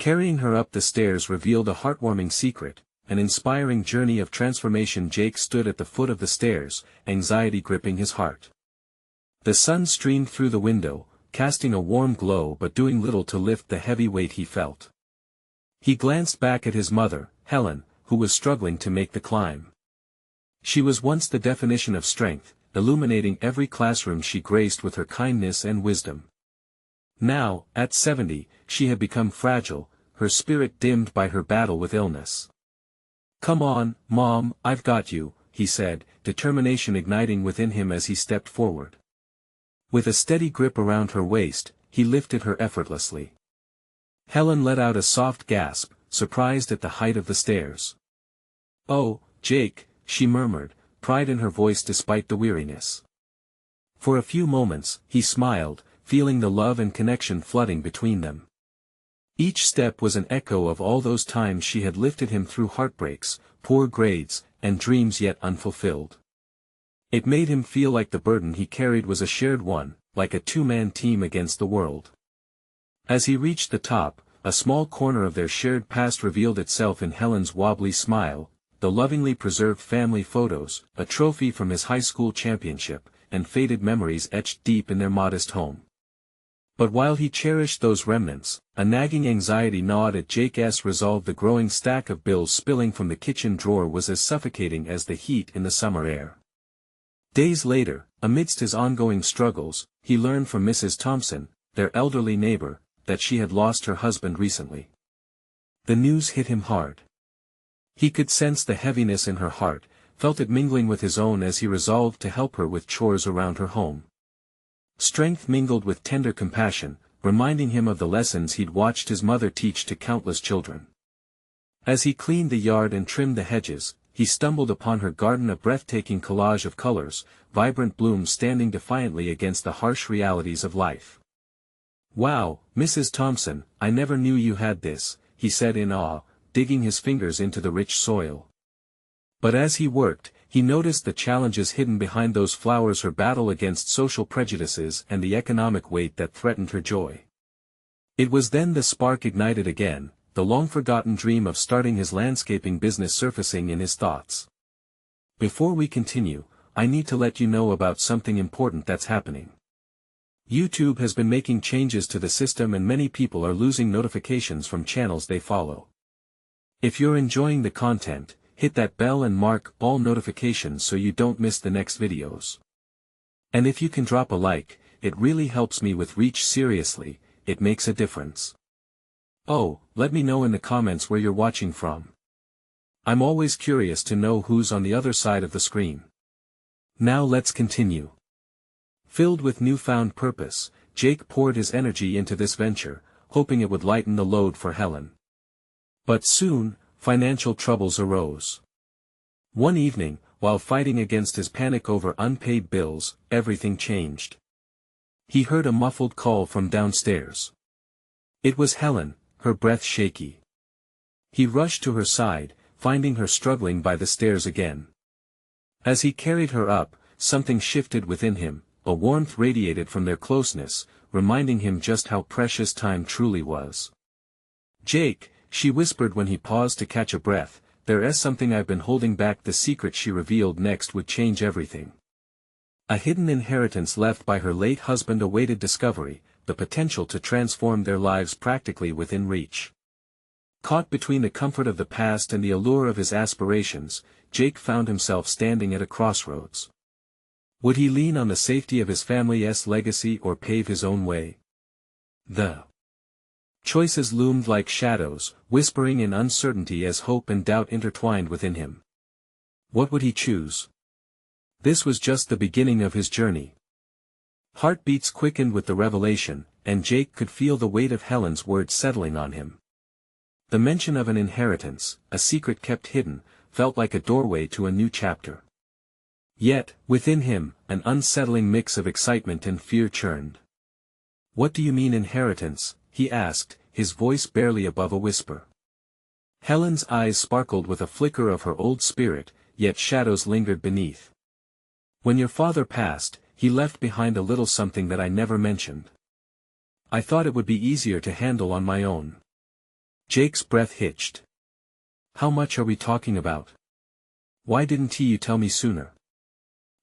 Carrying her up the stairs revealed a heartwarming secret, an inspiring journey of transformation. Jake stood at the foot of the stairs, anxiety gripping his heart. The sun streamed through the window, casting a warm glow but doing little to lift the heavy weight he felt. He glanced back at his mother, Helen, who was struggling to make the climb. She was once the definition of strength, illuminating every classroom she graced with her kindness and wisdom. Now, at 70, she had become fragile, her spirit dimmed by her battle with illness. "Come on, Mom, I've got you," he said, determination igniting within him as he stepped forward. With a steady grip around her waist, he lifted her effortlessly. Helen let out a soft gasp, surprised at the height of the stairs. "Oh, Jake," she murmured, pride in her voice despite the weariness. For a few moments, he smiled, feeling the love and connection flooding between them. Each step was an echo of all those times she had lifted him through heartbreaks, poor grades, and dreams yet unfulfilled. It made him feel like the burden he carried was a shared one, like a two-man team against the world. As he reached the top, a small corner of their shared past revealed itself in Helen's wobbly smile, the lovingly preserved family photos, a trophy from his high school championship, and faded memories etched deep in their modest home. But while he cherished those remnants, a nagging anxiety gnawed at Jake's resolve. The growing stack of bills spilling from the kitchen drawer was as suffocating as the heat in the summer air. Days later, amidst his ongoing struggles, he learned from Mrs. Thompson, their elderly neighbor, that she had lost her husband recently. The news hit him hard. He could sense the heaviness in her heart, felt it mingling with his own as he resolved to help her with chores around her home. Strength mingled with tender compassion, reminding him of the lessons he'd watched his mother teach to countless children. As he cleaned the yard and trimmed the hedges, he stumbled upon her garden, a breathtaking collage of colors, vibrant blooms standing defiantly against the harsh realities of life. "Wow, Mrs. Thompson, I never knew you had this," he said in awe, digging his fingers into the rich soil. But as he worked, he noticed the challenges hidden behind those flowers, her battle against social prejudices and the economic weight that threatened her joy. It was then the spark ignited again, the long-forgotten dream of starting his landscaping business surfacing in his thoughts. Before we continue, I need to let you know about something important that's happening. YouTube has been making changes to the system and many people are losing notifications from channels they follow. If you're enjoying the content, hit that bell and mark all notifications so you don't miss the next videos. And if you can drop a like, it really helps me with reach. Seriously, it makes a difference. Oh, let me know in the comments where you're watching from. I'm always curious to know who's on the other side of the screen. Now let's continue. Filled with newfound purpose, Jake poured his energy into this venture, hoping it would lighten the load for Helen. But soon, financial troubles arose. One evening, while fighting against his panic over unpaid bills, everything changed. He heard a muffled call from downstairs. It was Helen, her breath shaky. He rushed to her side, finding her struggling by the stairs again. As he carried her up, something shifted within him, a warmth radiated from their closeness, reminding him just how precious time truly was. "Jake," she whispered when he paused to catch a breath, "there is something I've been holding back." The secret she revealed next would change everything. A hidden inheritance left by her late husband awaited discovery, the potential to transform their lives practically within reach. Caught between the comfort of the past and the allure of his aspirations, Jake found himself standing at a crossroads. Would he lean on the safety of his family's legacy or pave his own way? The choices loomed like shadows, whispering in uncertainty as hope and doubt intertwined within him. What would he choose? This was just the beginning of his journey. Heartbeats quickened with the revelation, and Jake could feel the weight of Helen's words settling on him. The mention of an inheritance, a secret kept hidden, felt like a doorway to a new chapter. Yet, within him, an unsettling mix of excitement and fear churned. "What do you mean inheritance?" he asked, his voice barely above a whisper. Helen's eyes sparkled with a flicker of her old spirit, yet shadows lingered beneath. "When your father passed, he left behind a little something that I never mentioned. I thought it would be easier to handle on my own. Jake's breath hitched. How much are we talking about? Why didn't you tell me sooner?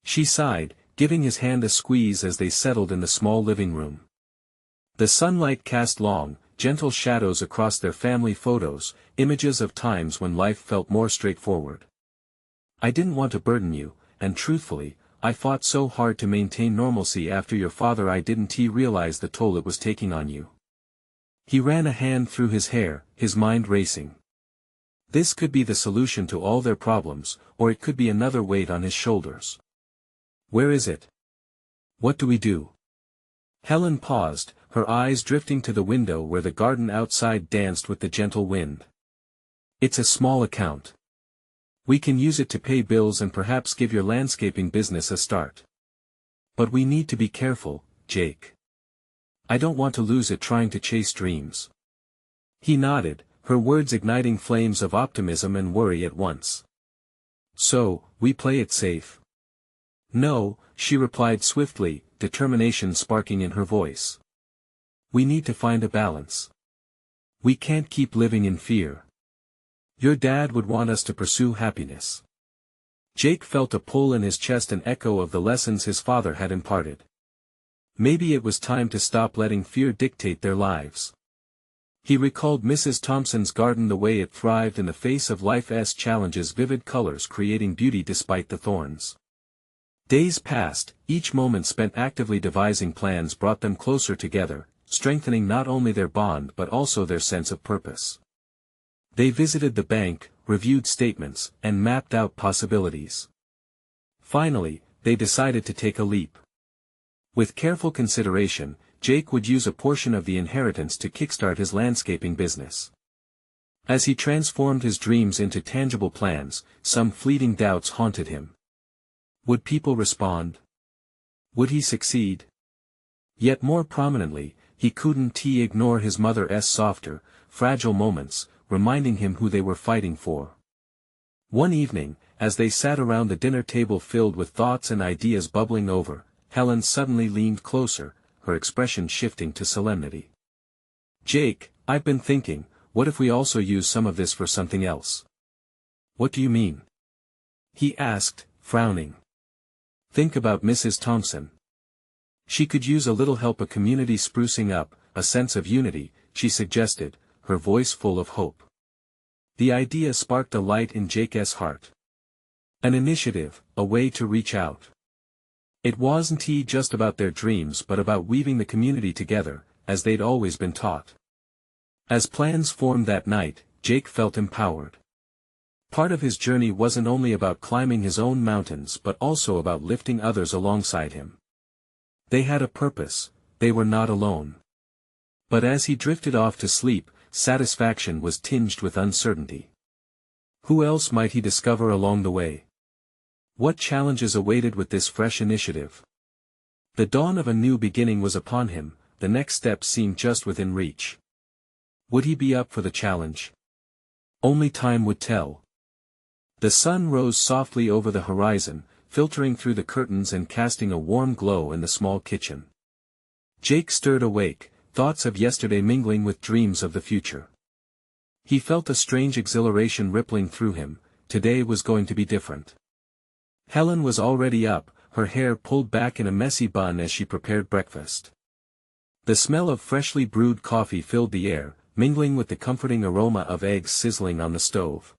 She sighed, giving his hand a squeeze as they settled in the small living room. The sunlight cast long, gentle shadows across their family photos, images of times when life felt more straightforward. I didn't want to burden you, and truthfully, I fought so hard to maintain normalcy after your father. I didn't realize the toll it was taking on you. He ran a hand through his hair, his mind racing. This could be the solution to all their problems, or it could be another weight on his shoulders. Where is it? What do we do? Helen paused, her eyes drifting to the window where the garden outside danced with the gentle wind. It's a small account. We can use it to pay bills and perhaps give your landscaping business a start. But we need to be careful, Jake. I don't want to lose it trying to chase dreams. He nodded, her words igniting flames of optimism and worry at once. So, we play it safe? No, she replied swiftly, determination sparking in her voice. We need to find a balance. We can't keep living in fear. Your dad would want us to pursue happiness. Jake felt a pull in his chest, an echo of the lessons his father had imparted. Maybe it was time to stop letting fear dictate their lives. He recalled Mrs. Thompson's garden, the way it thrived in the face of life's challenges, vivid colors creating beauty despite the thorns. Days passed, each moment spent actively devising plans brought them closer together, strengthening not only their bond but also their sense of purpose. They visited the bank, reviewed statements, and mapped out possibilities. Finally, they decided to take a leap. With careful consideration, Jake would use a portion of the inheritance to kickstart his landscaping business. As he transformed his dreams into tangible plans, some fleeting doubts haunted him. Would people respond? Would he succeed? Yet more prominently, he couldn't ignore his mother's softer, fragile moments, reminding him who they were fighting for. One evening, as they sat around the dinner table filled with thoughts and ideas bubbling over, Helen suddenly leaned closer, her expression shifting to solemnity. Jake, I've been thinking, what if we also use some of this for something else? What do you mean? He asked, frowning. Think about Mrs. Thompson. She could use a little help, a community sprucing up, a sense of unity, she suggested, her voice full of hope. The idea sparked a light in Jake's heart. An initiative, a way to reach out. It wasn't just about their dreams but about weaving the community together, as they'd always been taught. As plans formed that night, Jake felt empowered. Part of his journey wasn't only about climbing his own mountains but also about lifting others alongside him. They had a purpose, they were not alone. But as he drifted off to sleep, satisfaction was tinged with uncertainty. Who else might he discover along the way? What challenges awaited with this fresh initiative? The dawn of a new beginning was upon him, the next step seemed just within reach. Would he be up for the challenge? Only time would tell. The sun rose softly over the horizon, filtering through the curtains and casting a warm glow in the small kitchen. Jake stirred awake, thoughts of yesterday mingling with dreams of the future. He felt a strange exhilaration rippling through him, today was going to be different. Helen was already up, her hair pulled back in a messy bun as she prepared breakfast. The smell of freshly brewed coffee filled the air, mingling with the comforting aroma of eggs sizzling on the stove.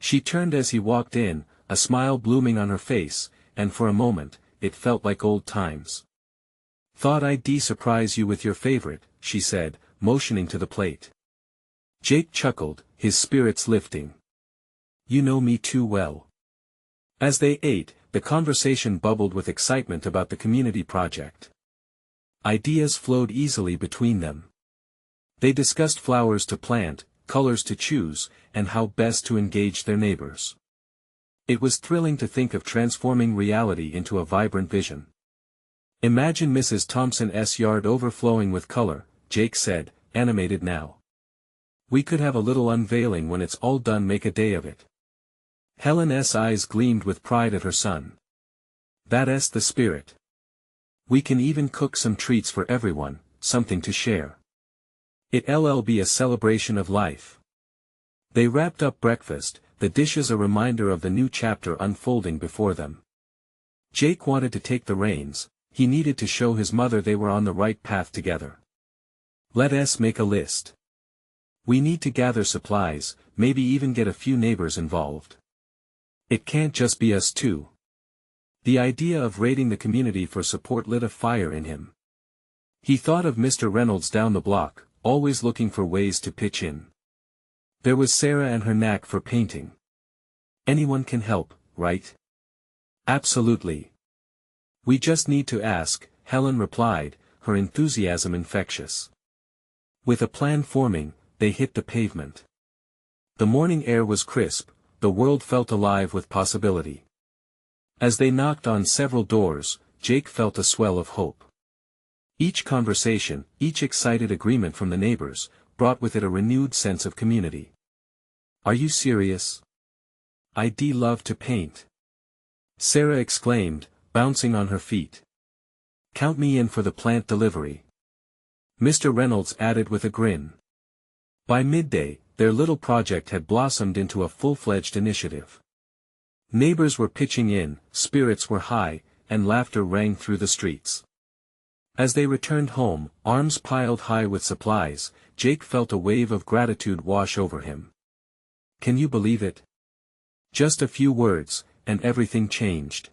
She turned as he walked in, a smile blooming on her face, and for a moment, it felt like old times. Thought I'd surprise you with your favorite, she said, motioning to the plate. Jake chuckled, his spirits lifting. You know me too well. As they ate, the conversation bubbled with excitement about the community project. Ideas flowed easily between them. They discussed flowers to plant, colors to choose, and how best to engage their neighbors. It was thrilling to think of transforming reality into a vibrant vision. Imagine Mrs. Thompson's yard overflowing with color, Jake said, animated now. We could have a little unveiling when it's all done, make a day of it. Helen's eyes gleamed with pride at her son. That's the spirit. We can even cook some treats for everyone, something to share. It'll be a celebration of life. They wrapped up breakfast, the dishes a reminder of the new chapter unfolding before them. Jake wanted to take the reins, he needed to show his mother they were on the right path together. Let's make a list. We need to gather supplies, maybe even get a few neighbors involved. It can't just be us two. The idea of raiding the community for support lit a fire in him. He thought of Mr. Reynolds down the block, always looking for ways to pitch in. There was Sarah and her knack for painting. Anyone can help, right? Absolutely. We just need to ask, Helen replied, her enthusiasm infectious. With a plan forming, they hit the pavement. The morning air was crisp, the world felt alive with possibility. As they knocked on several doors, Jake felt a swell of hope. Each conversation, each excited agreement from the neighbors, brought with it a renewed sense of community. Are you serious? I'd love to paint. Sarah exclaimed, bouncing on her feet. Count me in for the plant delivery. Mr. Reynolds added with a grin. By midday, their little project had blossomed into a full-fledged initiative. Neighbors were pitching in, spirits were high, and laughter rang through the streets. As they returned home, arms piled high with supplies, Jake felt a wave of gratitude wash over him. Can you believe it? Just a few words, and everything changed.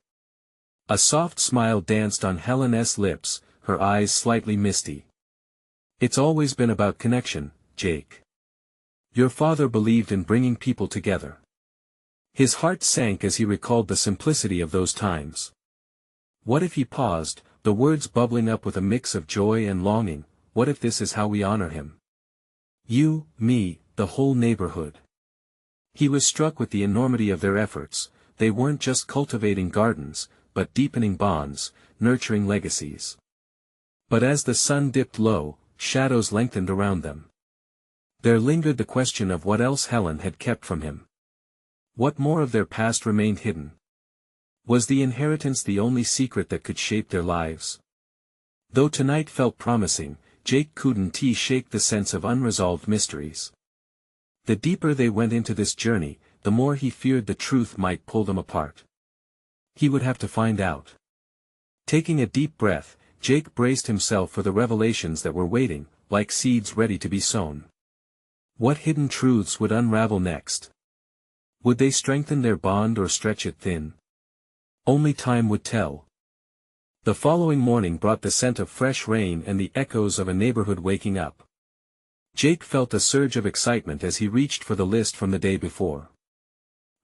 A soft smile danced on Helen's lips, her eyes slightly misty. It's always been about connection, Jake. Your father believed in bringing people together. His heart sank as he recalled the simplicity of those times. What if he paused, the words bubbling up with a mix of joy and longing, what if this is how we honor him? You, me, the whole neighborhood. He was struck with the enormity of their efforts, they weren't just cultivating gardens, but deepening bonds, nurturing legacies. But as the sun dipped low, shadows lengthened around them. There lingered the question of what else Helen had kept from him. What more of their past remained hidden? Was the inheritance the only secret that could shape their lives? Though tonight felt promising, Jake couldn't shake the sense of unresolved mysteries. The deeper they went into this journey, the more he feared the truth might pull them apart. He would have to find out. Taking a deep breath, Jake braced himself for the revelations that were waiting, like seeds ready to be sown. What hidden truths would unravel next? Would they strengthen their bond or stretch it thin? Only time would tell. The following morning brought the scent of fresh rain and the echoes of a neighborhood waking up. Jake felt a surge of excitement as he reached for the list from the day before.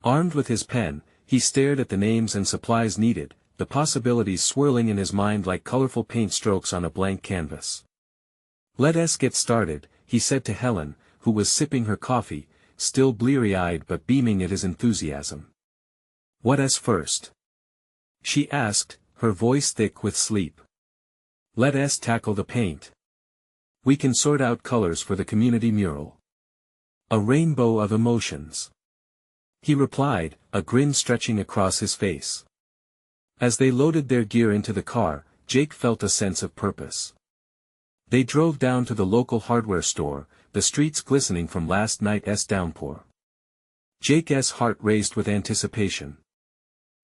Armed with his pen, he stared at the names and supplies needed, the possibilities swirling in his mind like colorful paint strokes on a blank canvas. Let's get started, he said to Helen, who was sipping her coffee, still bleary-eyed but beaming at his enthusiasm. What's first? She asked, her voice thick with sleep. Let's tackle the paint. We can sort out colors for the community mural. A rainbow of emotions. He replied, a grin stretching across his face. As they loaded their gear into the car, Jake felt a sense of purpose. They drove down to the local hardware store, the streets glistening from last night's downpour. Jake's heart raced with anticipation.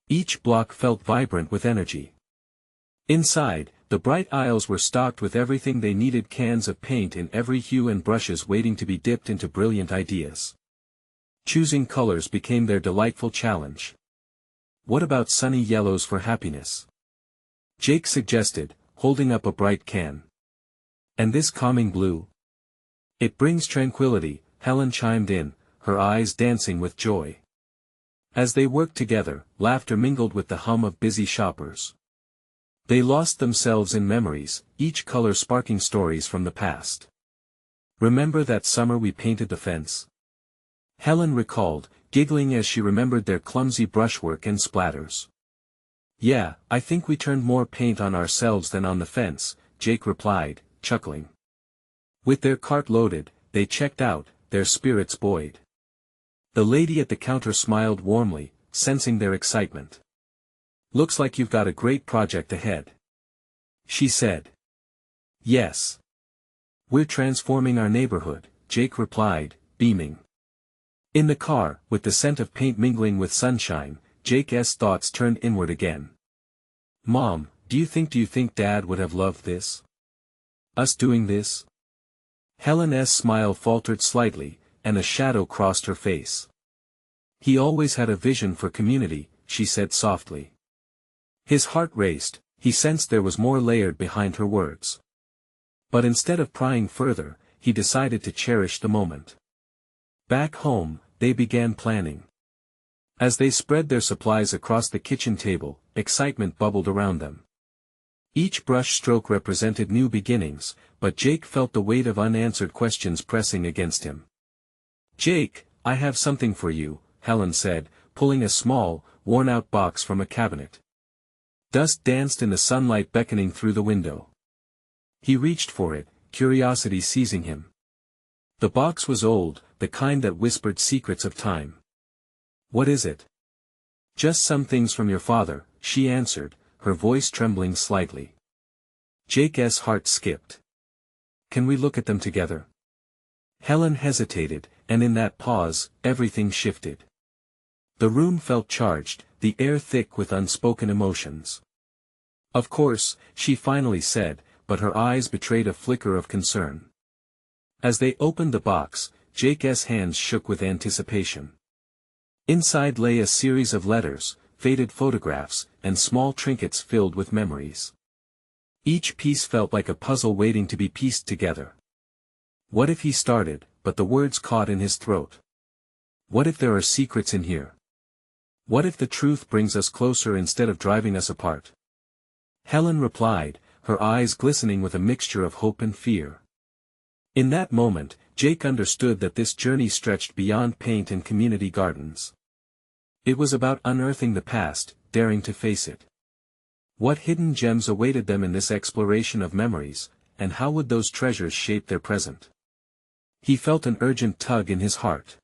Each block felt vibrant with energy. Inside, the bright aisles were stocked with everything they needed, cans of paint in every hue and brushes waiting to be dipped into brilliant ideas. Choosing colors became their delightful challenge. What about sunny yellows for happiness? Jake suggested, holding up a bright can. And this calming blue? It brings tranquility, Helen chimed in, her eyes dancing with joy. As they worked together, laughter mingled with the hum of busy shoppers. They lost themselves in memories, each color sparking stories from the past. Remember that summer we painted the fence? Helen recalled, giggling as she remembered their clumsy brushwork and splatters. Yeah, I think we turned more paint on ourselves than on the fence, Jake replied, chuckling. With their cart loaded, they checked out, their spirits buoyed. The lady at the counter smiled warmly, sensing their excitement. Looks like you've got a great project ahead. She said. Yes. We're transforming our neighborhood, Jake replied, beaming. In the car, with the scent of paint mingling with sunshine, Jake's thoughts turned inward again. Mom, do you think Dad would have loved this? Us doing this? Helen's smile faltered slightly, and a shadow crossed her face. He always had a vision for community, she said softly. His heart raced, he sensed there was more layered behind her words. But instead of prying further, he decided to cherish the moment. Back home, they began planning. As they spread their supplies across the kitchen table, excitement bubbled around them. Each brush stroke represented new beginnings, but Jake felt the weight of unanswered questions pressing against him. Jake, I have something for you, Helen said, pulling a small, worn-out box from a cabinet. Dust danced in the sunlight beckoning through the window. He reached for it, curiosity seizing him. The box was old, the kind that whispered secrets of time. What is it? Just some things from your father, she answered, her voice trembling slightly. Jake's heart skipped. Can we look at them together? Helen hesitated, and in that pause, everything shifted. The room felt charged, the air thick with unspoken emotions. Of course, she finally said, but her eyes betrayed a flicker of concern. As they opened the box, Jake's hands shook with anticipation. Inside lay a series of letters, faded photographs, and small trinkets filled with memories. Each piece felt like a puzzle waiting to be pieced together. What if he started, but the words caught in his throat? What if there are secrets in here? What if the truth brings us closer instead of driving us apart? Helen replied, her eyes glistening with a mixture of hope and fear. In that moment, Jake understood that this journey stretched beyond paint and community gardens. It was about unearthing the past, daring to face it. What hidden gems awaited them in this exploration of memories, and how would those treasures shape their present? He felt an urgent tug in his heart.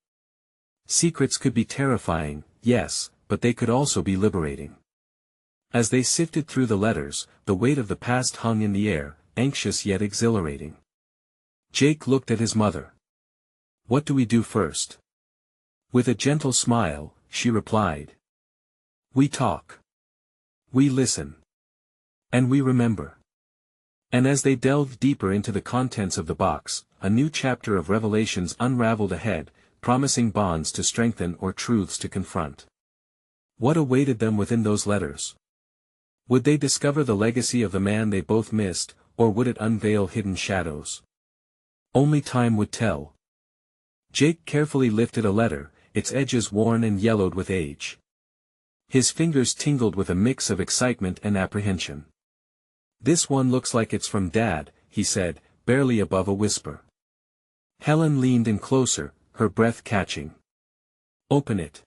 Secrets could be terrifying, yes, but they could also be liberating. As they sifted through the letters, the weight of the past hung in the air, anxious yet exhilarating. Jake looked at his mother. What do we do first? With a gentle smile, she replied. We talk. We listen. And we remember. And as they delved deeper into the contents of the box, a new chapter of revelations unraveled ahead, promising bonds to strengthen or truths to confront. What awaited them within those letters? Would they discover the legacy of the man they both missed, or would it unveil hidden shadows? Only time would tell. Jake carefully lifted a letter, its edges worn and yellowed with age. His fingers tingled with a mix of excitement and apprehension. This one looks like it's from Dad, he said, barely above a whisper. Helen leaned in closer, her breath catching. Open it.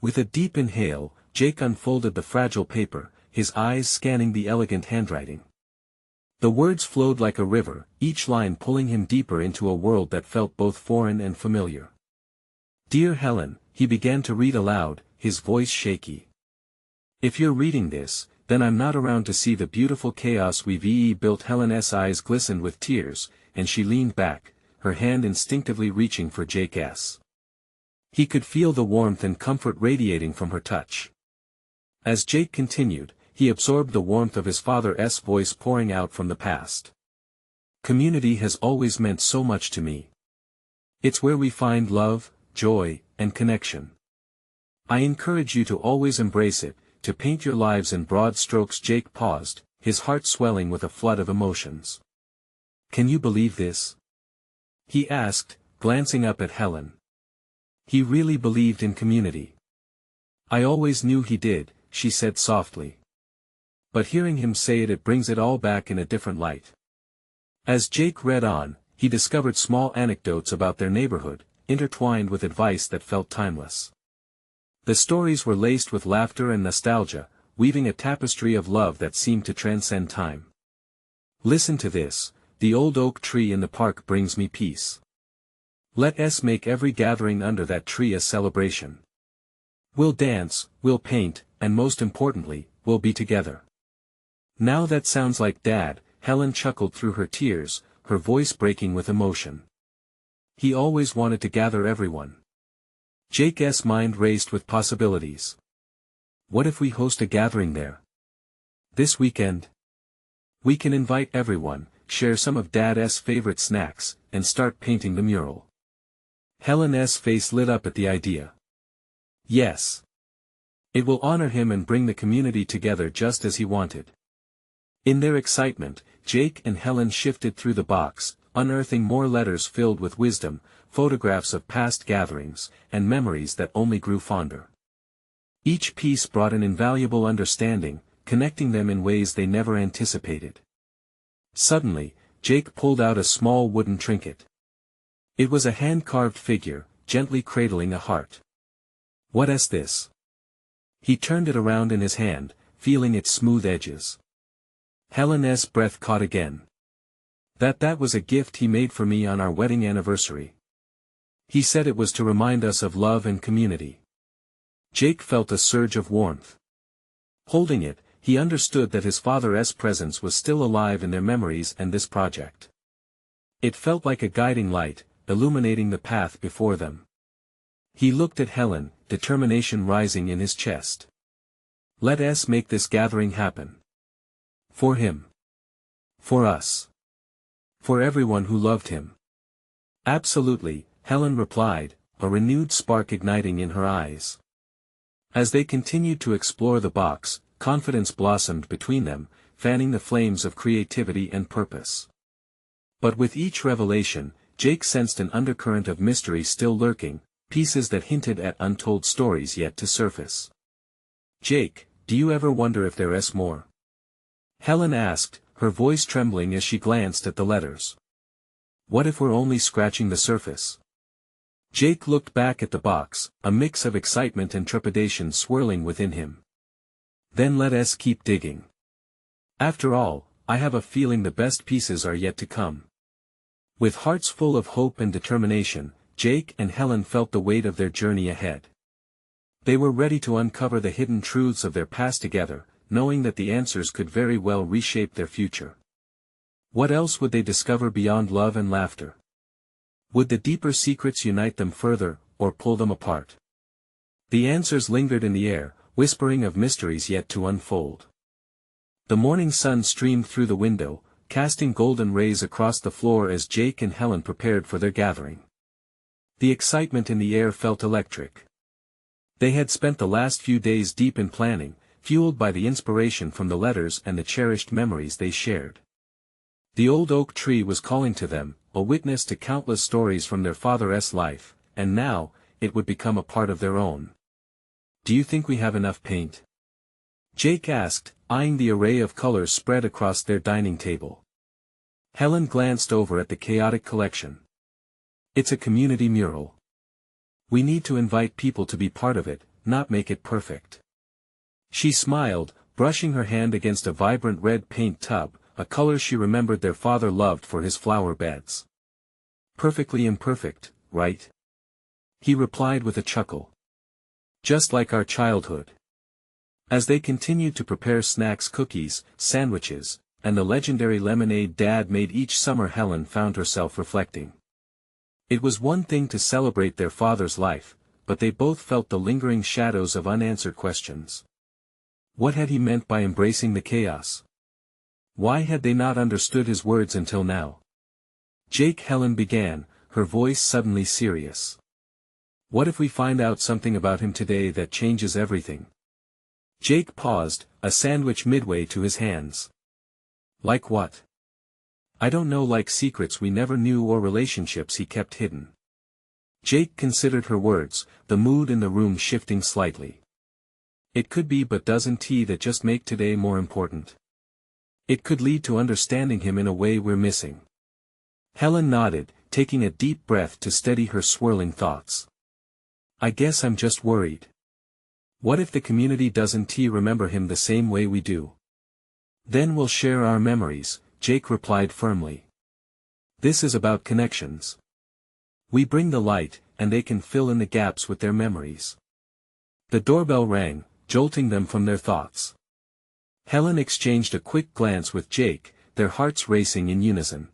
With a deep inhale, Jake unfolded the fragile paper, his eyes scanning the elegant handwriting. The words flowed like a river, each line pulling him deeper into a world that felt both foreign and familiar. Dear Helen, he began to read aloud, his voice shaky. If you're reading this, then I'm not around to see the beautiful chaos we've built. Helen's eyes glistened with tears, and she leaned back, her hand instinctively reaching for Jake's. He could feel the warmth and comfort radiating from her touch. As Jake continued, he absorbed the warmth of his father's voice pouring out from the past. Community has always meant so much to me. It's where we find love, joy, and connection. I encourage you to always embrace it, to paint your lives in broad strokes. Jake paused, his heart swelling with a flood of emotions. Can you believe this? He asked, glancing up at Helen. He really believed in community. I always knew he did, she said softly. But hearing him say it brings it all back in a different light. As Jake read on, he discovered small anecdotes about their neighborhood, intertwined with advice that felt timeless. The stories were laced with laughter and nostalgia, weaving a tapestry of love that seemed to transcend time. Listen to this, the old oak tree in the park brings me peace. Let us make every gathering under that tree a celebration. We'll dance, we'll paint, and most importantly, we'll be together. Now that sounds like Dad, Helen chuckled through her tears, her voice breaking with emotion. He always wanted to gather everyone. Jake's mind raced with possibilities. What if we host a gathering there? This weekend? We can invite everyone, share some of Dad's favorite snacks, and start painting the mural. Helen's face lit up at the idea. Yes. It will honor him and bring the community together just as he wanted. In their excitement, Jake and Helen shifted through the box, unearthing more letters filled with wisdom, photographs of past gatherings, and memories that only grew fonder. Each piece brought an invaluable understanding, connecting them in ways they never anticipated. Suddenly, Jake pulled out a small wooden trinket. It was a hand-carved figure, gently cradling a heart. "What is this?" He turned it around in his hand, feeling its smooth edges. Helen's breath caught again. That was a gift he made for me on our wedding anniversary. He said it was to remind us of love and community. Jake felt a surge of warmth. Holding it, he understood that his father's presence was still alive in their memories and this project. It felt like a guiding light, illuminating the path before them. He looked at Helen, determination rising in his chest. "Let us make this gathering happen. For him. For us. For everyone who loved him." "Absolutely," Helen replied, a renewed spark igniting in her eyes. As they continued to explore the box, confidence blossomed between them, fanning the flames of creativity and purpose. But with each revelation, Jake sensed an undercurrent of mystery still lurking, pieces that hinted at untold stories yet to surface. "Jake, do you ever wonder if there is more?" Helen asked, her voice trembling as she glanced at the letters. "What if we're only scratching the surface?" Jake looked back at the box, a mix of excitement and trepidation swirling within him. "Then let us keep digging. After all, I have a feeling the best pieces are yet to come." With hearts full of hope and determination, Jake and Helen felt the weight of their journey ahead. They were ready to uncover the hidden truths of their past together, knowing that the answers could very well reshape their future. What else would they discover beyond love and laughter? Would the deeper secrets unite them further, or pull them apart? The answers lingered in the air, whispering of mysteries yet to unfold. The morning sun streamed through the window, casting golden rays across the floor as Jake and Helen prepared for their gathering. The excitement in the air felt electric. They had spent the last few days deep in planning, fueled by the inspiration from the letters and the cherished memories they shared. The old oak tree was calling to them, a witness to countless stories from their father's life, and now, it would become a part of their own. "Do you think we have enough paint?" Jake asked, eyeing the array of colors spread across their dining table. Helen glanced over at the chaotic collection. "It's a community mural. We need to invite people to be part of it, not make it perfect." She smiled, brushing her hand against a vibrant red paint tub, a color she remembered their father loved for his flower beds. "Perfectly imperfect, right?" he replied with a chuckle. "Just like our childhood." As they continued to prepare snacks, cookies, sandwiches, and the legendary lemonade Dad made each summer, Helen found herself reflecting. It was one thing to celebrate their father's life, but they both felt the lingering shadows of unanswered questions. What had he meant by embracing the chaos? Why had they not understood his words until now? "Jake," Helen began, her voice suddenly serious. "What if we find out something about him today that changes everything?" Jake paused, a sandwich midway to his hands. "Like what?" "I don't know, like secrets we never knew or relationships he kept hidden." Jake considered her words, the mood in the room shifting slightly. "It could be, but doesn't he that just make today more important? It could lead to understanding him in a way we're missing." Helen nodded, taking a deep breath to steady her swirling thoughts. "I guess I'm just worried. What if the community doesn't remember him the same way we do?" "Then we'll share our memories," Jake replied firmly. "This is about connections. We bring the light, and they can fill in the gaps with their memories." The doorbell rang, jolting them from their thoughts. Helen exchanged a quick glance with Jake, their hearts racing in unison.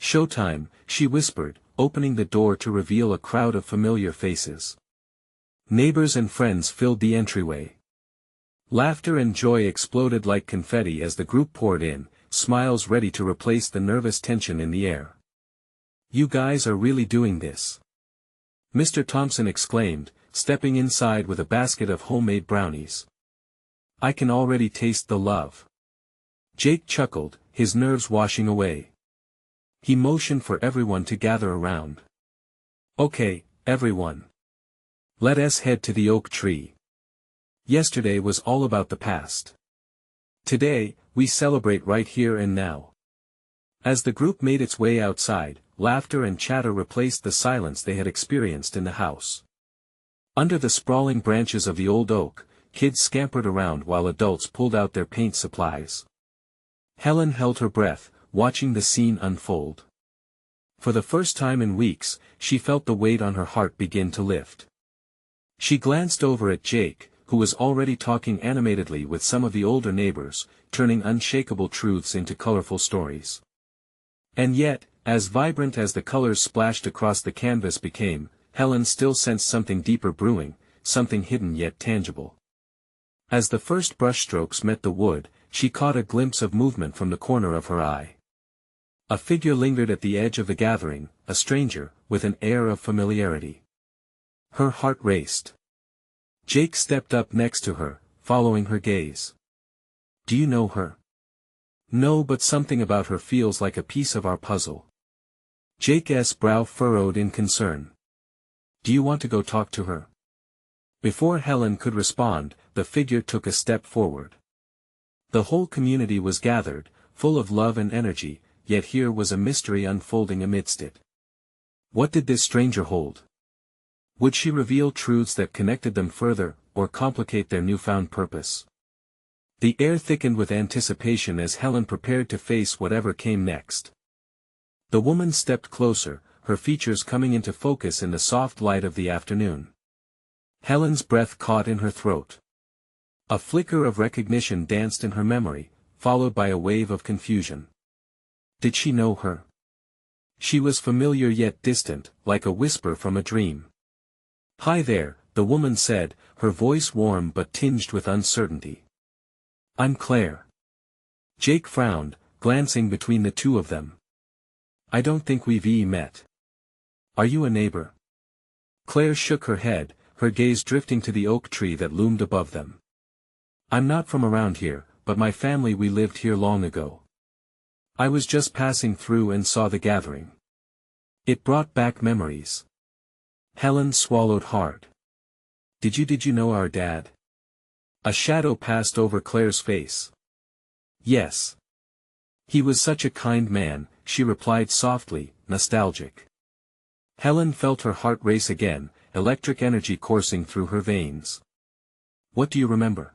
"Showtime," she whispered, opening the door to reveal a crowd of familiar faces. Neighbors and friends filled the entryway. Laughter and joy exploded like confetti as the group poured in, smiles ready to replace the nervous tension in the air. "You guys are really doing this," Mr. Thompson exclaimed, stepping inside with a basket of homemade brownies. "I can already taste the love." Jake chuckled, his nerves washing away. He motioned for everyone to gather around. "Okay, everyone. Let us head to the oak tree. Yesterday was all about the past. Today, we celebrate right here and now." As the group made its way outside, laughter and chatter replaced the silence they had experienced in the house. Under the sprawling branches of the old oak, kids scampered around while adults pulled out their paint supplies. Helen held her breath, watching the scene unfold. For the first time in weeks, she felt the weight on her heart begin to lift. She glanced over at Jake, who was already talking animatedly with some of the older neighbors, turning unshakable truths into colorful stories. And yet, as vibrant as the colors splashed across the canvas became, Helen still sensed something deeper brewing, something hidden yet tangible. As the first brushstrokes met the wood, she caught a glimpse of movement from the corner of her eye. A figure lingered at the edge of the gathering, a stranger, with an air of familiarity. Her heart raced. Jake stepped up next to her, following her gaze. "Do you know her?" "No, but something about her feels like a piece of our puzzle." Jake's brow furrowed in concern. "Do you want to go talk to her?" Before Helen could respond, the figure took a step forward. The whole community was gathered, full of love and energy, yet here was a mystery unfolding amidst it. What did this stranger hold? Would she reveal truths that connected them further, or complicate their newfound purpose? The air thickened with anticipation as Helen prepared to face whatever came next. The woman stepped closer, her features coming into focus in the soft light of the afternoon. Helen's breath caught in her throat. A flicker of recognition danced in her memory, followed by a wave of confusion. Did she know her? She was familiar yet distant, like a whisper from a dream. "Hi there," the woman said, her voice warm but tinged with uncertainty. "I'm Claire." Jake frowned, glancing between the two of them. "I don't think we've met. Are you a neighbor?" Claire shook her head, her gaze drifting to the oak tree that loomed above them. "I'm not from around here, but my family we lived here long ago. I was just passing through and saw the gathering. It brought back memories." Helen swallowed hard. Did you know our dad?" A shadow passed over Claire's face. "Yes. He was such a kind man," she replied softly, nostalgic. Helen felt her heart race again, electric energy coursing through her veins. "What do you remember?"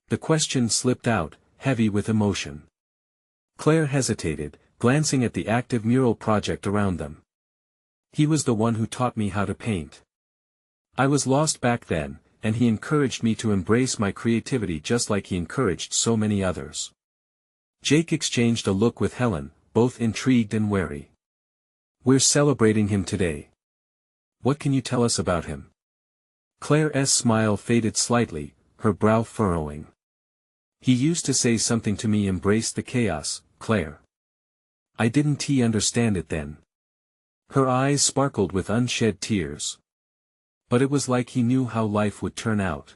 The question slipped out, heavy with emotion. Claire hesitated, glancing at the active mural project around them. "He was the one who taught me how to paint. I was lost back then, and he encouraged me to embrace my creativity just like he encouraged so many others." Jake exchanged a look with Helen, both intrigued and wary. "We're celebrating him today. What can you tell us about him?" Claire's smile faded slightly, her brow furrowing. "He used to say something to me, embrace the chaos, Claire. I didn't understand it then." Her eyes sparkled with unshed tears. "But it was like he knew how life would turn out.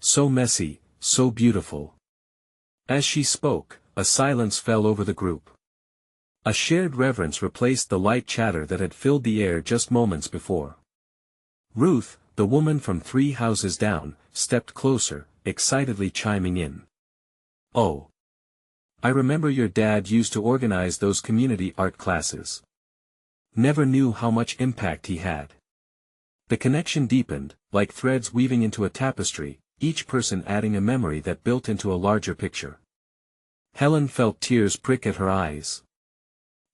So messy, so beautiful." As she spoke, a silence fell over the group. A shared reverence replaced the light chatter that had filled the air just moments before. Ruth, the woman from 3 houses down, stepped closer, excitedly chiming in. "Oh. I remember your dad used to organize those community art classes. Never knew how much impact he had." The connection deepened, like threads weaving into a tapestry, each person adding a memory that built into a larger picture. Helen felt tears prick at her eyes.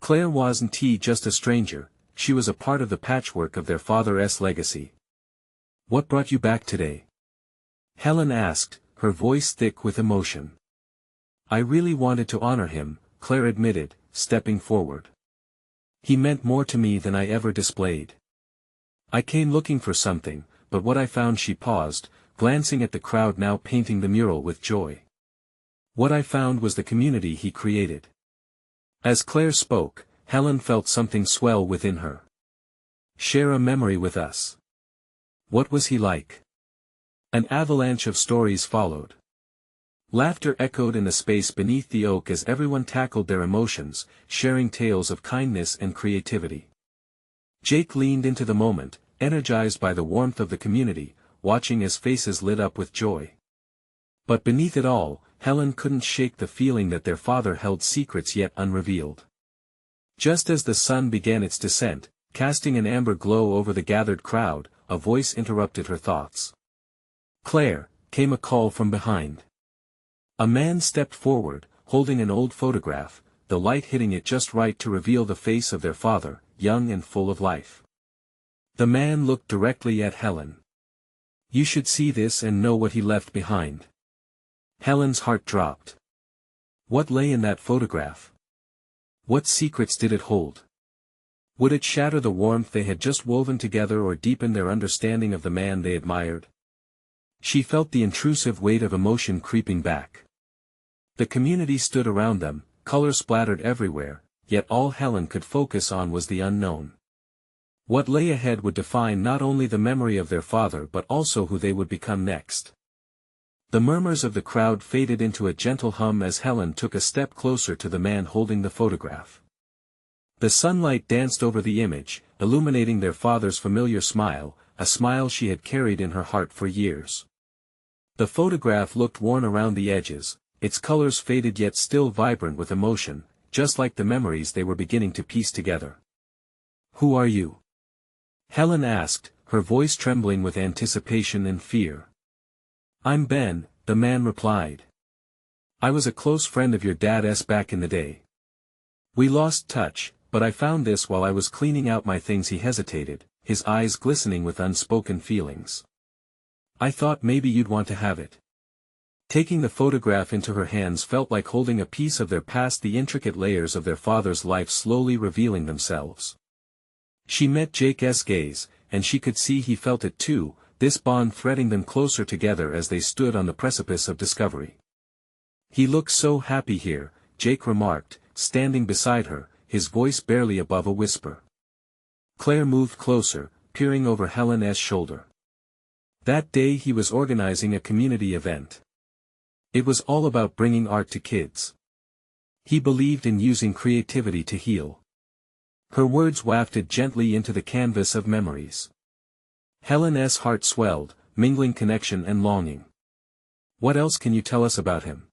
Claire wasn't just a stranger, she was a part of the patchwork of their father's legacy. "What brought you back today?" Helen asked, her voice thick with emotion. "I really wanted to honor him," Claire admitted, stepping forward. He meant more to me than I ever displayed. I came looking for something, but what I found. She paused, glancing at the crowd now painting the mural with joy. What I found was the community he created. As Claire spoke, Helen felt something swell within her. Share a memory with us. What was he like? An avalanche of stories followed. Laughter echoed in the space beneath the oak as everyone tackled their emotions, sharing tales of kindness and creativity. Jake leaned into the moment, energized by the warmth of the community, watching as faces lit up with joy. But beneath it all, Helen couldn't shake the feeling that their father held secrets yet unrevealed. Just as the sun began its descent, casting an amber glow over the gathered crowd, a voice interrupted her thoughts. "Claire," came a call from behind. A man stepped forward, holding an old photograph, the light hitting it just right to reveal the face of their father, young and full of life. The man looked directly at Helen. "You should see this and know what he left behind." Helen's heart dropped. What lay in that photograph? What secrets did it hold? Would it shatter the warmth they had just woven together or deepen their understanding of the man they admired? She felt the intrusive weight of emotion creeping back. The community stood around them, color splattered everywhere, yet all Helen could focus on was the unknown. What lay ahead would define not only the memory of their father but also who they would become next. The murmurs of the crowd faded into a gentle hum as Helen took a step closer to the man holding the photograph. The sunlight danced over the image, illuminating their father's familiar smile, a smile she had carried in her heart for years. The photograph looked worn around the edges, its colors faded yet still vibrant with emotion, just like the memories they were beginning to piece together. "Who are you?" Helen asked, her voice trembling with anticipation and fear. "I'm Ben," the man replied. "I was a close friend of your dad's back in the day. We lost touch, but I found this while I was cleaning out my things." He hesitated, his eyes glistening with unspoken feelings. "I thought maybe you'd want to have it." Taking the photograph into her hands felt like holding a piece of their past, the intricate layers of their father's life slowly revealing themselves. She met Jake's gaze, and she could see he felt it too, this bond threading them closer together as they stood on the precipice of discovery. "He looks so happy here," Jake remarked, standing beside her, his voice barely above a whisper. Claire moved closer, peering over Helen's shoulder. That day he was organizing a community event. It was all about bringing art to kids. He believed in using creativity to heal. Her words wafted gently into the canvas of memories. Helen's heart swelled, mingling connection and longing. "What else can you tell us about him?"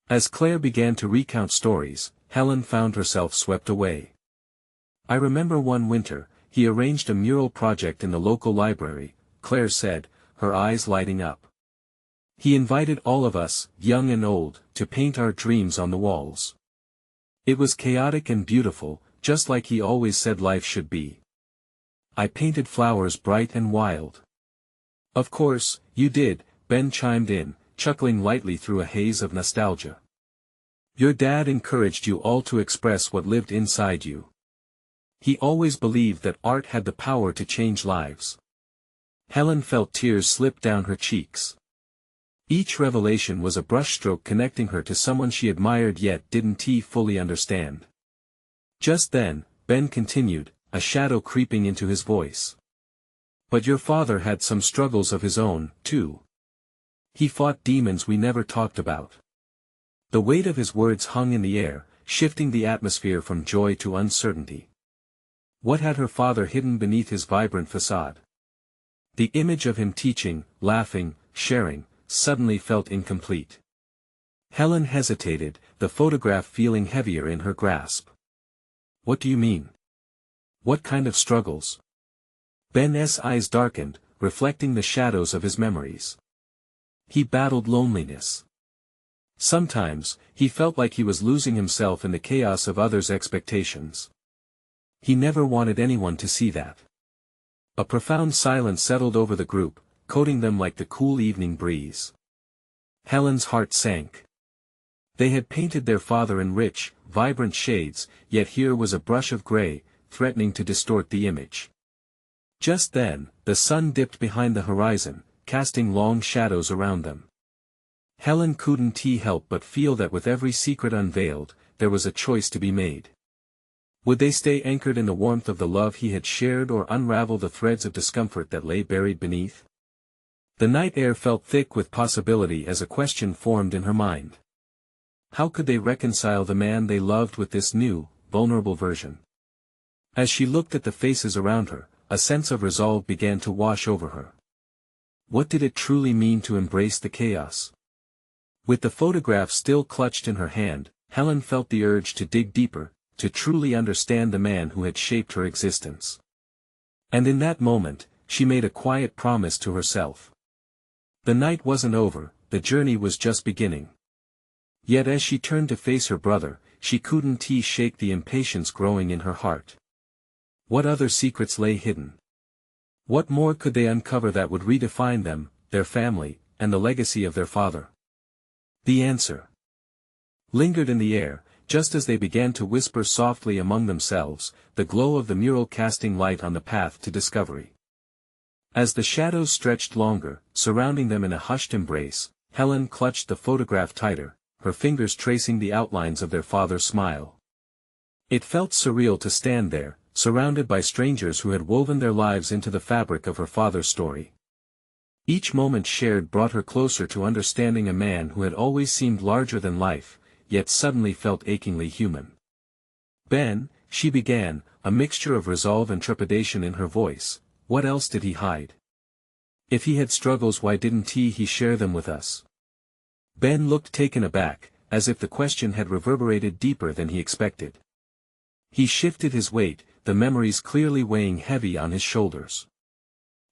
As Claire began to recount stories, Helen found herself swept away. "I remember one winter, he arranged a mural project in the local library," Claire said, her eyes lighting up. "He invited all of us, young and old, to paint our dreams on the walls. It was chaotic and beautiful, just like he always said life should be. I painted flowers bright and wild." "Of course, you did," Ben chimed in, chuckling lightly through a haze of nostalgia. "Your dad encouraged you all to express what lived inside you. He always believed that art had the power to change lives." Helen felt tears slip down her cheeks. Each revelation was a brushstroke connecting her to someone she admired yet didn't fully understand. Just then, Ben continued, a shadow creeping into his voice. "But your father had some struggles of his own, too. He fought demons we never talked about." The weight of his words hung in the air, shifting the atmosphere from joy to uncertainty. What had her father hidden beneath his vibrant facade? The image of him teaching, laughing, sharing, suddenly felt incomplete. Helen hesitated, the photograph feeling heavier in her grasp. "What do you mean? What kind of struggles?" Ben's eyes darkened, reflecting the shadows of his memories. "He battled loneliness. Sometimes, he felt like he was losing himself in the chaos of others' expectations. He never wanted anyone to see that." A profound silence settled over the group, coating them like the cool evening breeze. Helen's heart sank. They had painted their father in rich, vibrant shades, yet here was a brush of gray, threatening to distort the image. Just then, the sun dipped behind the horizon, casting long shadows around them. Helen couldn't help but feel that with every secret unveiled, there was a choice to be made. Would they stay anchored in the warmth of the love he had shared or unravel the threads of discomfort that lay buried beneath? The night air felt thick with possibility as a question formed in her mind. How could they reconcile the man they loved with this new, vulnerable version? As she looked at the faces around her, a sense of resolve began to wash over her. What did it truly mean to embrace the chaos? With the photograph still clutched in her hand, Helen felt the urge to dig deeper, to truly understand the man who had shaped her existence. And in that moment, she made a quiet promise to herself. The night wasn't over, the journey was just beginning. Yet as she turned to face her brother, she couldn't shake the impatience growing in her heart. What other secrets lay hidden? What more could they uncover that would redefine them, their family, and the legacy of their father? The answer lingered in the air, just as they began to whisper softly among themselves, the glow of the mural casting light on the path to discovery. As the shadows stretched longer, surrounding them in a hushed embrace, Helen clutched the photograph tighter, her fingers tracing the outlines of their father's smile. It felt surreal to stand there, surrounded by strangers who had woven their lives into the fabric of her father's story. Each moment shared brought her closer to understanding a man who had always seemed larger than life, yet suddenly felt achingly human. "Ben," she began, a mixture of resolve and trepidation in her voice, "what else did he hide? If he had struggles, why didn't he share them with us?" Ben looked taken aback, as if the question had reverberated deeper than he expected. He shifted his weight, the memories clearly weighing heavy on his shoulders.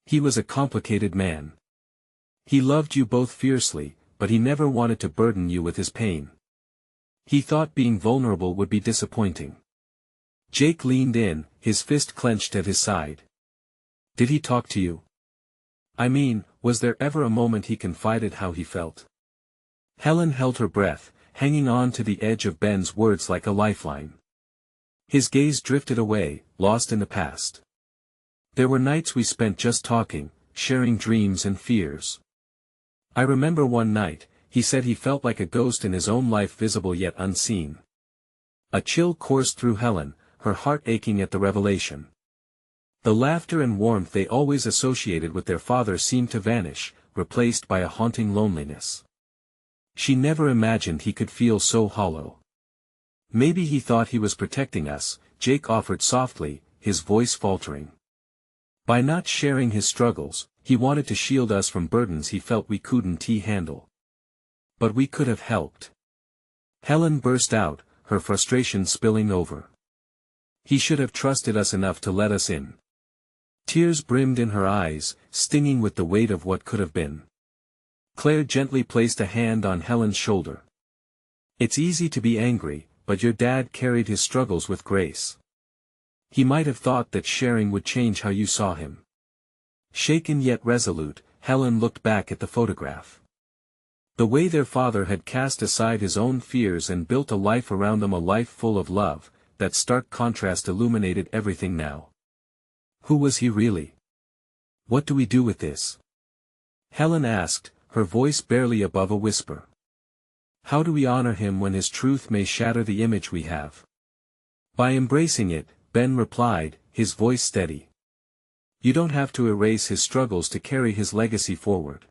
"He was a complicated man. He loved you both fiercely, but he never wanted to burden you with his pain. He thought being vulnerable would be disappointing." Jake leaned in, his fist clenched at his side. "Did he talk to you? I mean, was there ever a moment he confided how he felt?" Helen held her breath, hanging on to the edge of Ben's words like a lifeline. His gaze drifted away, lost in the past. "There were nights we spent just talking, sharing dreams and fears. I remember one night, he said he felt like a ghost in his own life, visible yet unseen." A chill coursed through Helen, her heart aching at the revelation. The laughter and warmth they always associated with their father seemed to vanish, replaced by a haunting loneliness. She never imagined he could feel so hollow. "Maybe he thought he was protecting us," Jake offered softly, his voice faltering. "By not sharing his struggles, he wanted to shield us from burdens he felt we couldn't handle. But we could have helped." Helen burst out, her frustration spilling over. "He should have trusted us enough to let us in." Tears brimmed in her eyes, stinging with the weight of what could have been. Claire gently placed a hand on Helen's shoulder. "It's easy to be angry, but your dad carried his struggles with grace. He might have thought that sharing would change how you saw him." Shaken yet resolute, Helen looked back at the photograph. The way their father had cast aside his own fears and built a life around them, a life full of love, that stark contrast illuminated everything now. Who was he really? "What do we do with this?" Helen asked, her voice barely above a whisper. "How do we honor him when his truth may shatter the image we have?" "By embracing it," Ben replied, his voice steady. "You don't have to erase his struggles to carry his legacy forward.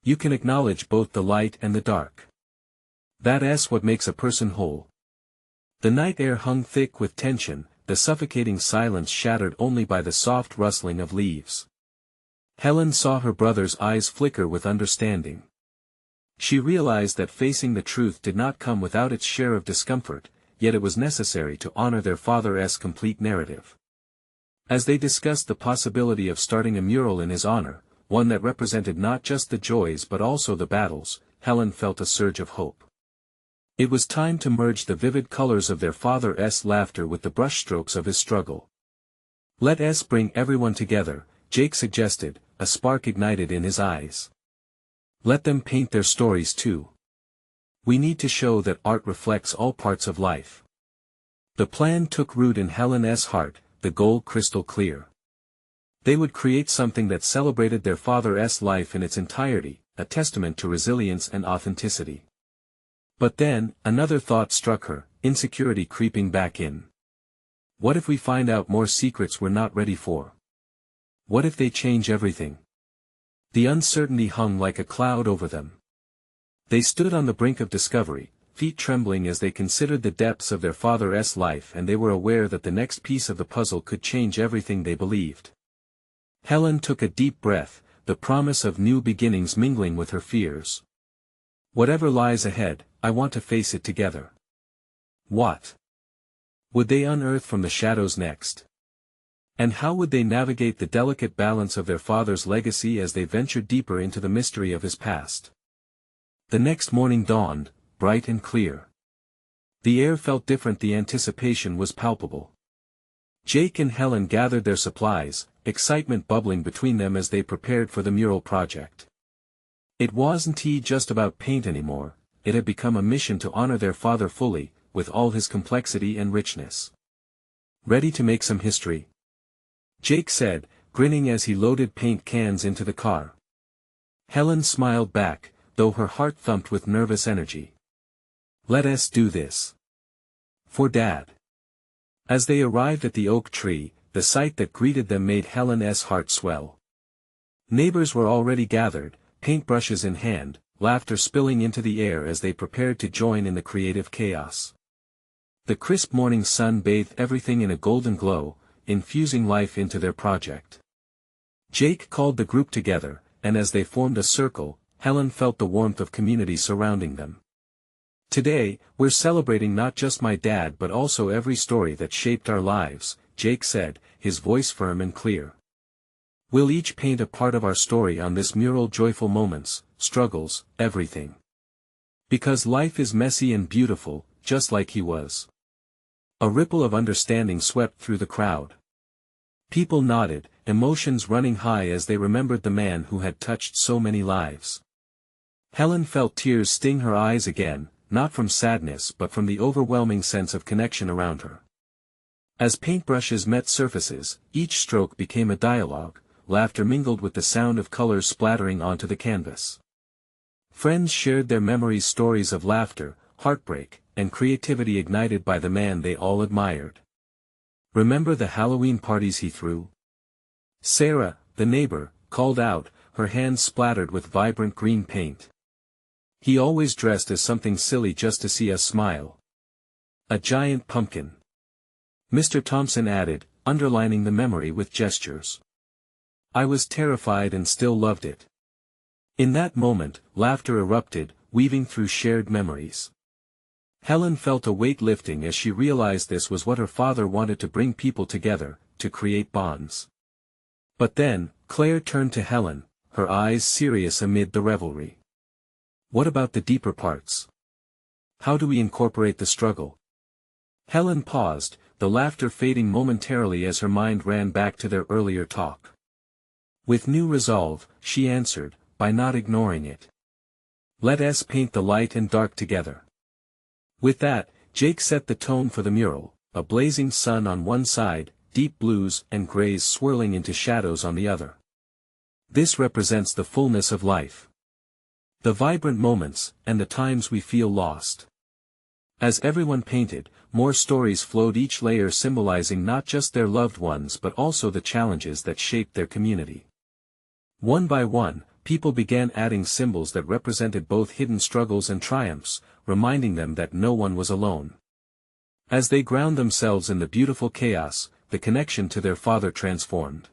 You can acknowledge both the light and the dark. That's what makes a person whole." The night air hung thick with tension, the suffocating silence shattered only by the soft rustling of leaves. Helen saw her brother's eyes flicker with understanding. She realized that facing the truth did not come without its share of discomfort, yet it was necessary to honor their father's complete narrative. As they discussed the possibility of starting a mural in his honor, one that represented not just the joys but also the battles, Helen felt a surge of hope. It was time to merge the vivid colors of their father's laughter with the brushstrokes of his struggle. "Let us bring everyone together," Jake suggested, a spark ignited in his eyes. "Let them paint their stories too." We need to show that art reflects all parts of life. The plan took root in Helen's heart, the goal crystal clear. They would create something that celebrated their father's life in its entirety, a testament to resilience and authenticity. But then, another thought struck her, insecurity creeping back in. What if we find out more secrets we're not ready for? What if they change everything? The uncertainty hung like a cloud over them. They stood on the brink of discovery, feet trembling as they considered the depths of their father's life, and they were aware that the next piece of the puzzle could change everything they believed. Helen took a deep breath, the promise of new beginnings mingling with her fears. Whatever lies ahead, I want to face it together. What would they unearth from the shadows next? And how would they navigate the delicate balance of their father's legacy as they ventured deeper into the mystery of his past? The next morning dawned, bright and clear. The air felt different, the anticipation was palpable. Jake and Helen gathered their supplies, excitement bubbling between them as they prepared for the mural project. It wasn't just about paint anymore, it had become a mission to honor their father fully, with all his complexity and richness. Ready to make some history? Jake said, grinning as he loaded paint cans into the car. Helen smiled back, though her heart thumped with nervous energy. Let us do this. For Dad. As they arrived at the oak tree, the sight that greeted them made Helen's heart swell. Neighbors were already gathered, paintbrushes in hand, laughter spilling into the air as they prepared to join in the creative chaos. The crisp morning sun bathed everything in a golden glow, infusing life into their project. Jake called the group together, and as they formed a circle, Helen felt the warmth of community surrounding them. Today, we're celebrating not just my dad but also every story that shaped our lives, Jake said, his voice firm and clear. We'll each paint a part of our story on this mural, joyful moments, struggles, everything. Because life is messy and beautiful, just like he was. A ripple of understanding swept through the crowd. People nodded, emotions running high as they remembered the man who had touched so many lives. Helen felt tears sting her eyes again, not from sadness but from the overwhelming sense of connection around her. As paintbrushes met surfaces, each stroke became a dialogue, laughter mingled with the sound of colors splattering onto the canvas. Friends shared their memories, stories of laughter, heartbreak, and creativity ignited by the man they all admired. Remember the Halloween parties he threw? Sarah, the neighbor, called out, her hands splattered with vibrant green paint. He always dressed as something silly just to see us smile. A giant pumpkin. Mr. Thompson added, underlining the memory with gestures. I was terrified and still loved it. In that moment, laughter erupted, weaving through shared memories. Helen felt a weight lifting as she realized this was what her father wanted, to bring people together, to create bonds. But then, Claire turned to Helen, her eyes serious amid the revelry. What about the deeper parts? How do we incorporate the struggle? Helen paused, the laughter fading momentarily as her mind ran back to their earlier talk. With new resolve, she answered, by not ignoring it. Let us paint the light and dark together. With that, Jake set the tone for the mural, a blazing sun on one side, deep blues and grays swirling into shadows on the other. This represents the fullness of life. The vibrant moments, and the times we feel lost. As everyone painted, more stories flowed, each layer symbolizing not just their loved ones but also the challenges that shaped their community. One by one, people began adding symbols that represented both hidden struggles and triumphs, reminding them that no one was alone. As they ground themselves in the beautiful chaos, the connection to their father transformed.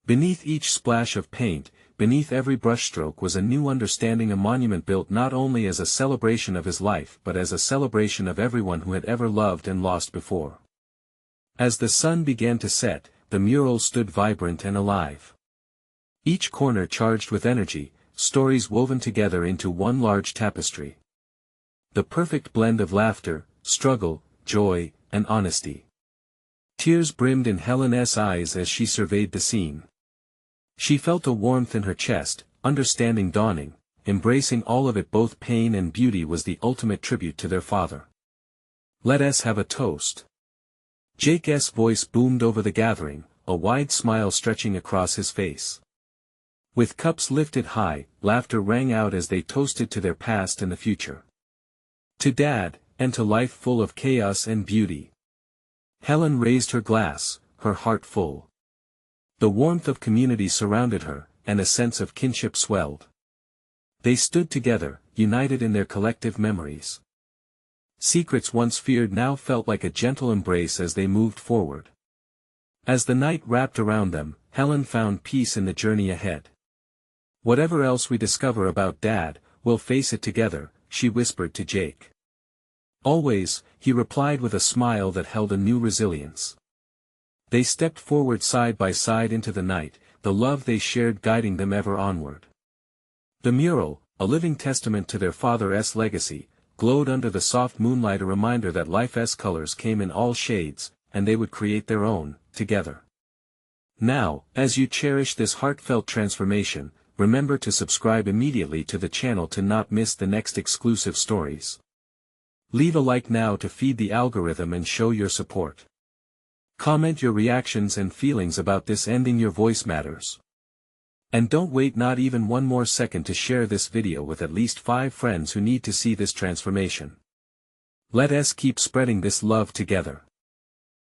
Beneath each splash of paint, beneath every brushstroke was a new understanding, a monument built not only as a celebration of his life but as a celebration of everyone who had ever loved and lost before. As the sun began to set, the mural stood vibrant and alive. Each corner charged with energy, stories woven together into one large tapestry. The perfect blend of laughter, struggle, joy, and honesty. Tears brimmed in Helen's eyes as she surveyed the scene. She felt a warmth in her chest, understanding dawning, embracing all of it. Both pain and beauty was the ultimate tribute to their father. "Let us have a toast." Jake's voice boomed over the gathering, a wide smile stretching across his face. With cups lifted high, laughter rang out as they toasted to their past and the future. "To Dad, and to life full of chaos and beauty." Helen raised her glass, her heart full. The warmth of community surrounded her, and a sense of kinship swelled. They stood together, united in their collective memories. Secrets once feared now felt like a gentle embrace as they moved forward. As the night wrapped around them, Helen found peace in the journey ahead. "Whatever else we discover about Dad, we'll face it together," she whispered to Jake. "Always," he replied with a smile that held a new resilience. They stepped forward side by side into the night, the love they shared guiding them ever onward. The mural, a living testament to their father's legacy, glowed under the soft moonlight, a reminder that life's colors came in all shades, and they would create their own, together. Now, as you cherish this heartfelt transformation, remember to subscribe immediately to the channel to not miss the next exclusive stories. Leave a like now to feed the algorithm and show your support. Comment your reactions and feelings about this ending. Your voice matters. And don't wait not even one more second to share this video with at least 5 friends who need to see this transformation. Let us keep spreading this love together.